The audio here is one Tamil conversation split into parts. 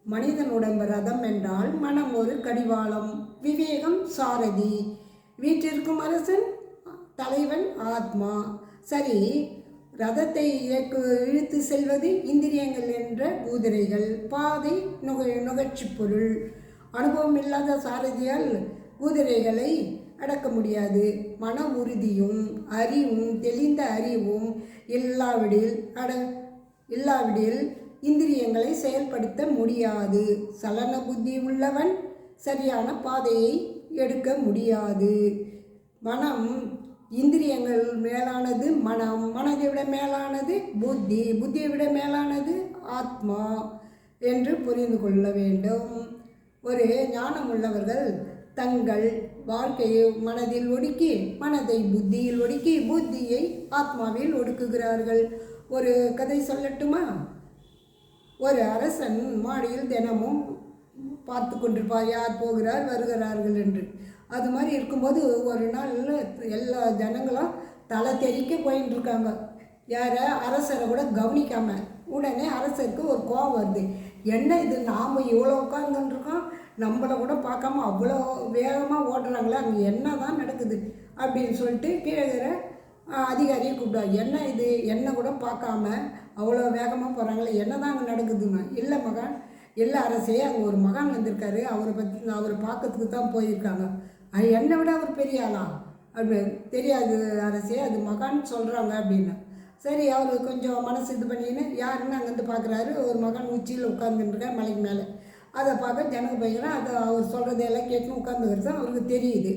மனிதன் உடம்பு ரதம் என்றால் மனம் ஒரு கடிவாளம், விவேகம் சாரதி, வீட்டிற்கும் அரசன் தலைவன் ஆத்மா. சரி, ரதத்தை இழுத்து செல்வது இந்திரியங்கள் என்ற குதிரைகள், பாதை நுகர்ச்சி பொருள். அனுபவம் இல்லாத சாரதியால் குதிரைகளை அடக்க முடியாது. மன உறுதியும் அறிவும் தெளிந்த அறிவும் இல்லாவிடில் இந்திரியங்களை செயல்படுத்த முடியாது. சலன புத்தி உள்ளவன் சரியான பாதையை எடுக்க முடியாது. மனம் இந்திரியங்கள் மேலானது, மனதை விட மேலானது புத்தியை விட மேலானது ஆத்மா என்று புரிந்து கொள்ள வேண்டும். ஒரு ஞானம் உள்ளவர்கள் தங்கள் வாழ்க்கையை மனதில் ஒடுக்கி, மனதை புத்தியில் ஒடுக்கி, புத்தியை ஆத்மாவில் ஒடுக்குகிறார்கள். ஒரு கதை சொல்லட்டுமா? ஒரு அரசன் மாடியில் தினமும் பார்த்து கொண்டிருப்பார், யார் போகிறார் வருகிறார்கள் என்று. அது மாதிரி இருக்கும்போது ஒரு நாள் எல்லா ஜனங்களும் தலை தெறிக்க போயின்னு இருக்காங்க, யாரை? அரசரை கூட கவனிக்காமல். உடனே அரசருக்கு ஒரு கோபம் வருது. என்ன இது, நாம் இவ்வளோ உட்காந்துருக்கோம், நம்மளை கூட பார்க்காம அவ்வளோ வேகமாக ஓடுறாங்களே, அங்கே என்ன தான் நடக்குது அப்படின்னு சொல்லிட்டு கீழே அதிகாரியை கூப்பிட்டார். என்ன இது, என்ன கூட பார்க்காம அவ்வளோ வேகமாக போகிறாங்களே, என்ன தான் அங்கே நடக்குதுன்னு. இல்லை மகான், இல்லை அரசே, அங்கே ஒரு மகான் வந்திருக்காரு, அவரை பார்க்கறதுக்கு தான் போயிருக்காங்க. என்னை விட அவர் பெரிய ஆளா? அப்படி தெரியாது அரசே, அது மகான் சொல்கிறாங்க அப்படின்னு. சரி, அவர் கொஞ்சம் மனசு இது பண்ணின்னு யாருன்னு அங்கேருந்து பார்க்குறாரு. ஒரு மகான் உச்சியில் உட்காந்துருக்கார் மலைக்கு மேலே. அதை பார்க்க ஜனங்க போய்க்கிறேன். அதை அவர் சொல்கிறதையெல்லாம் கேட்டு உட்காந்துக்கிறது தான் அவருக்கு தெரியுது.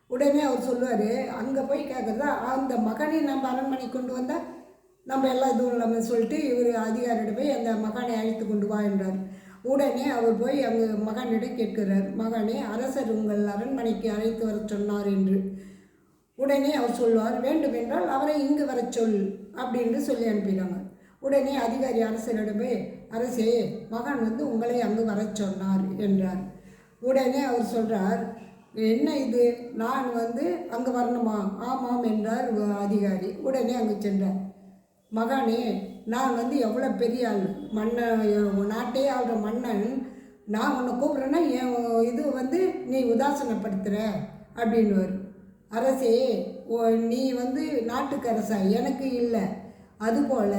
உடனே அவர் சொல்லுவார், அங்கே போய் கேட்குறதா அந்த மகனை நம்ம அரண்மனை கொண்டு வந்தால் நம்ம எல்லாம் இதுவும் இல்லாமல் சொல்லிட்டு இவர் அதிகாரியிட போய் அந்த மகானை அழைத்து கொண்டு வா என்றார். உடனே அவர் போய் அங்கே மகானிடம் கேட்கிறார், மகானே, அரசர் உங்கள் அரண்மனைக்கு அழைத்து வர சொன்னார் என்று. உடனே அவர் சொல்லுவார், வேண்டுமென்றால் அவரை இங்கு வர சொல் அப்படின்னு சொல்லி அனுப்பினாங்க. உடனே அதிகாரி அரசரிடம் போய், அரசே, மகான் உங்களை அங்கு வர சொன்னார் என்றார். உடனே அவர் சொல்கிறார், என்ன இது, நான் அங்கே வரணுமா? ஆமாம் என்றார் அதிகாரி. உடனே அங்கே சென்றார். மகானே, நான் எவ்வளோ பெரிய ஆள், நாட்டே ஆள்ற மன்னன், நான் உன்னை கூப்பிட்றேன்னா என் இது நீ உதாசனப்படுத்துகிற அப்படின்னு. அரசே, நீ நாட்டுக்கு அரசா, எனக்கு இல்லை. அதுபோல்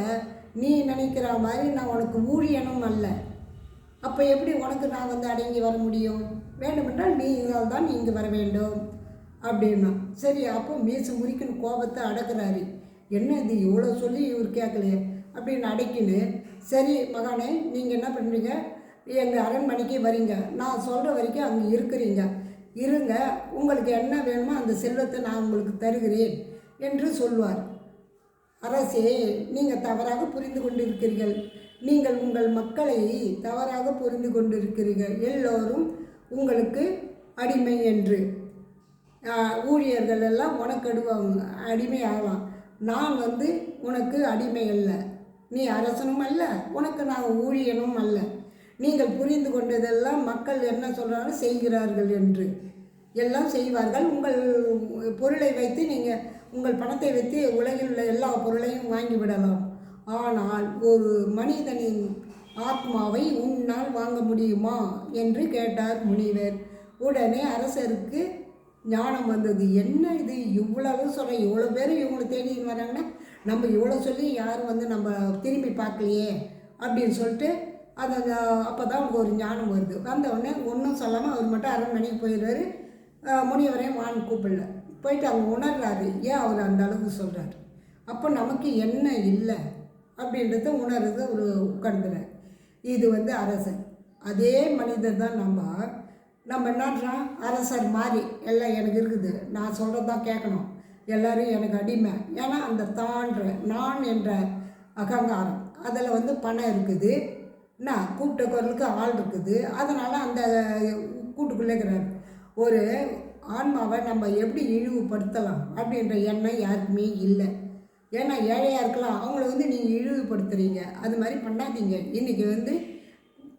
நீ நினைக்கிற மாதிரி நான் உனக்கு ஊழியனும் அல்ல. அப்போ எப்படி உனக்கு நான் அடங்கி வர முடியும்? வேண்டுமென்றால் நீங்கள் தான் இங்கே வர வேண்டும் அப்படின்னா. சரி, அப்போ மீசு முறிக்குன்னு கோபத்தை அடக்கிறாரு. என்ன இது, இவ்வளோ சொல்லி இவர் கேட்கலையே அப்படின்னு அடைக்கின்னு, சரி மகானே, நீங்கள் என்ன பண்ணுறீங்க, எங்கள் அரண்மனைக்கு வரீங்க, நான் சொல்கிற வரைக்கும் அங்கே இருங்க, உங்களுக்கு என்ன வேணுமோ அந்த செல்வத்தை நான் உங்களுக்கு தருகிறேன் என்று சொல்வார். அரசே, நீங்கள் தவறாக புரிந்து கொண்டிருக்கிறீர்கள். நீங்கள் உங்கள் மக்களை தவறாக புரிந்து கொண்டிருக்கிறீர்கள். எல்லோரும் உங்களுக்கு அடிமை என்று. ஊழியர்கள் எல்லாம் உனக்கு அடிமை ஆகலாம். நான் உனக்கு அடிமை அல்ல, நீ அரசனும் அல்ல, உனக்கு நான் ஊழியனும் அல்ல. நீங்கள் புரிந்து கொண்டதெல்லாம் மக்கள் என்ன சொல்கிறாங்க செய்கிறார்கள் என்று. எல்லாம் செய்வார்கள். உங்கள் பொருளை வைத்து நீங்கள் உங்கள் பணத்தை வைத்து உலகில் உள்ள எல்லா பொருளையும் வாங்கிவிடலாம். ஆனால் ஒரு மனிதனின் ஆத்மாவை உன்னால் வாங்க முடியுமா என்று கேட்டார் முனிவர். உடனே அரசருக்கு ஞானம் வந்தது. என்ன இது, இவ்வளவு சொல்ல, இவ்வளோ பேர் இவங்களை தேடின்னு வராங்கன்னா நம்ம இவ்வளோ சொல்லி யாரும் நம்ம திரும்பி பார்க்கலையே அப்படின்னு சொல்லிட்டு அப்போ தான் அவங்களுக்கு ஒரு ஞானம் வருது. வந்தவுடனே ஒன்றும் சொல்லாமல் அவர் மட்டும் அரண்மனைக்கு போயிடுறாரு. முனிவரையும் வான்னு கூப்பிடல. போயிட்டு அவங்க உணர்றாரு ஏன் அவர் அந்த அளவுக்கு சொல்கிறார். அப்போ நமக்கு என்ன இல்லை அப்படின்றத உணர்றது ஒரு உட்கார்ந்துறார். இது அரசன். அதே மனிதர் தான் நம்ம என்னன்றான், அரசர் மாதிரி எல்லாம் எனக்கு இருக்குது, நான் சொல்கிறது தான் கேட்கணும், எல்லோரும் எனக்கு அடிமை. ஏன்னா அந்த நான் என்ற அகங்காரம், அதில் பணம் இருக்குது, என்ன கூப்பிட்ட குரலுக்கு ஆள் இருக்குது, அதனால் அந்த கூட்டுக்குள்ளேக்கிறார். ஒரு ஆன்மாவை நம்ம எப்படி இழிவுபடுத்தலாம் அப்படின்ற எண்ணம் யாருக்குமே இல்லை. ஏன்னா ஏழையாக இருக்கலாம், அவங்கள நீங்கள் இழிவுபடுத்துகிறீங்க. அது மாதிரி பண்ணாதீங்க. இன்றைக்கி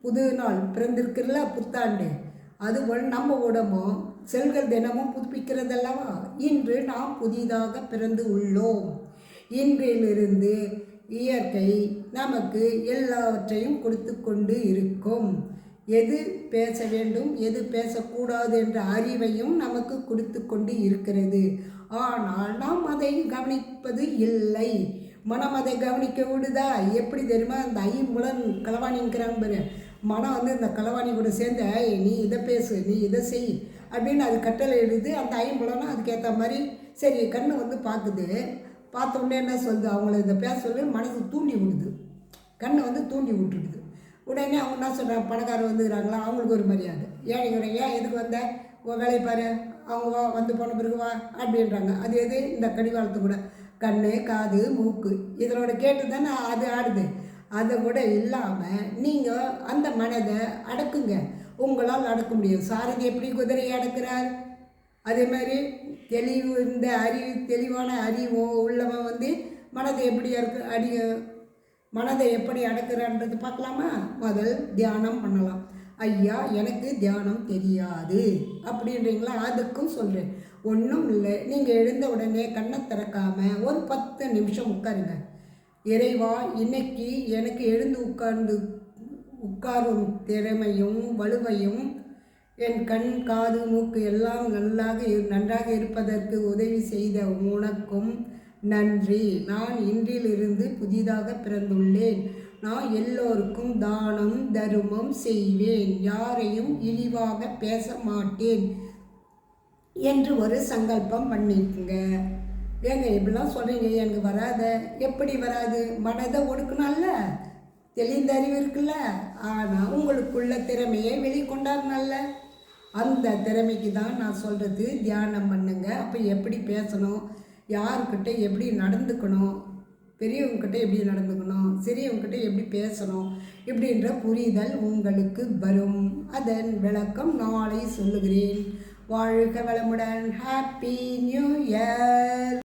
புது நாள் பிறந்திருக்கிறல, புத்தாண்டு, அதுபோல் நம்ம உடம்பும் செல்கள் தினமும் புதுப்பிக்கிறதல்லவா. இன்று நாம் புதிதாக பிறந்து உள்ளோம். இன்றிலிருந்து இயற்கை நமக்கு எல்லாவற்றையும் கொடுத்து கொண்டு இருக்கும். எது பேச வேண்டும் எது பேசக்கூடாது என்ற அறிவையும் நமக்கு கொடுத்து கொண்டு இருக்கிறது. ஆனால் நாம் அதை கவனிப்பது இல்லை. மனம் அதை கவனிக்க விடுதா? எப்படி தெரியுமா? அந்த ஐம்புலன் களவாணிங்கிறாங்க பாரு. மனம் இந்த களவாணி கூட சேர்ந்து நீ இதை பேசு, நீ இதை செய் அப்படின்னு அது கட்டளை எழுது. அந்த ஐம்புலனும் அதுக்கேற்ற மாதிரி சரி கண்ணு பார்க்குது. பார்த்த உடனே என்ன சொல்லுது? அவங்கள இதை பேச சொல்லி மனசு தூண்டி விடுது. கண்ணை தூண்டி விட்டுடுது. உடனே அவங்க என்ன சொல்கிறாங்க? பணக்காரர் வந்துக்கிறாங்களா, அவங்களுக்கு ஒரு மரியாதை. ஏழைங்கிற ஏன் எதுக்கு வந்த, வேலையை பாரு, அவங்க வந்து போன பிறகு வா அப்படின்றாங்க. அது எது? இந்த கடிவாளத்து கூட கண், காது, மூக்கு இதனோட கேட்டு தானே அது ஆடுது. அதை கூட இல்லாமல் நீங்கள் அந்த மனதை அடக்குங்க. உங்களால் அடக்க முடியும். சாரதி எப்படி குதிரையை அடக்கிறார்? அதே மாதிரி இந்த தெளிவான அறிவோ உள்ளவன் மனதை எப்படி மனதை எப்படி அடக்குறான்றது பார்க்கலாமா? முதல் தியானம் பண்ணலாம். ஐயா எனக்கு தியானம் தெரியாது அப்படின்றீங்களா? அதுக்கும் சொல்கிறேன். ஒன்றும் இல்லை, நீங்கள் எழுந்த உடனே கண்ணை திறக்காமல் ஒரு 10 நிமிஷம் உட்காருங்க. இறைவா, இன்னைக்கு எனக்கு எழுந்து உட்காரும் திறமையும் வலுவையும் என் கண், காது, மூக்கு எல்லாம் நன்றாக இருப்பதற்கு உதவி செய்த உனக்கும் நன்றி. நான் இன்றிலிருந்து புதிதாக பிறந்துள்ளேன். நான் எல்லோருக்கும் தானம் தருமம் செய்வேன். யாரையும் இழிவாக பேச மாட்டேன் என்று ஒரு சங்கல்பம் பண்ணிக்குங்க. ஏங்க இப்படிலாம் சொல்கிறீங்க, எனக்கு வராத. எப்படி வராது? மனதை ஒடுக்கணும்ல, தெளிந்த அறிவு இருக்குல்ல. ஆனால் உங்களுக்குள்ள திறமையை வெளிக்கொண்டாருனால அந்த திறமைக்கு தான் நான் சொல்கிறது. தியானம் பண்ணுங்க. அப்போ எப்படி பேசணும், யாருக்கிட்ட எப்படி நடந்துக்கணும், பெரியவங்கக்கிட்ட எப்படி நடந்துக்கணும், சிறியவங்கக்கிட்ட எப்படி பேசணும் இப்படின்ற புரிதல் உங்களுக்கு வரும். அதன் விளக்கம் நாளை சொல்லுகிறேன். வாழ்க வளமுடன். Happy new year.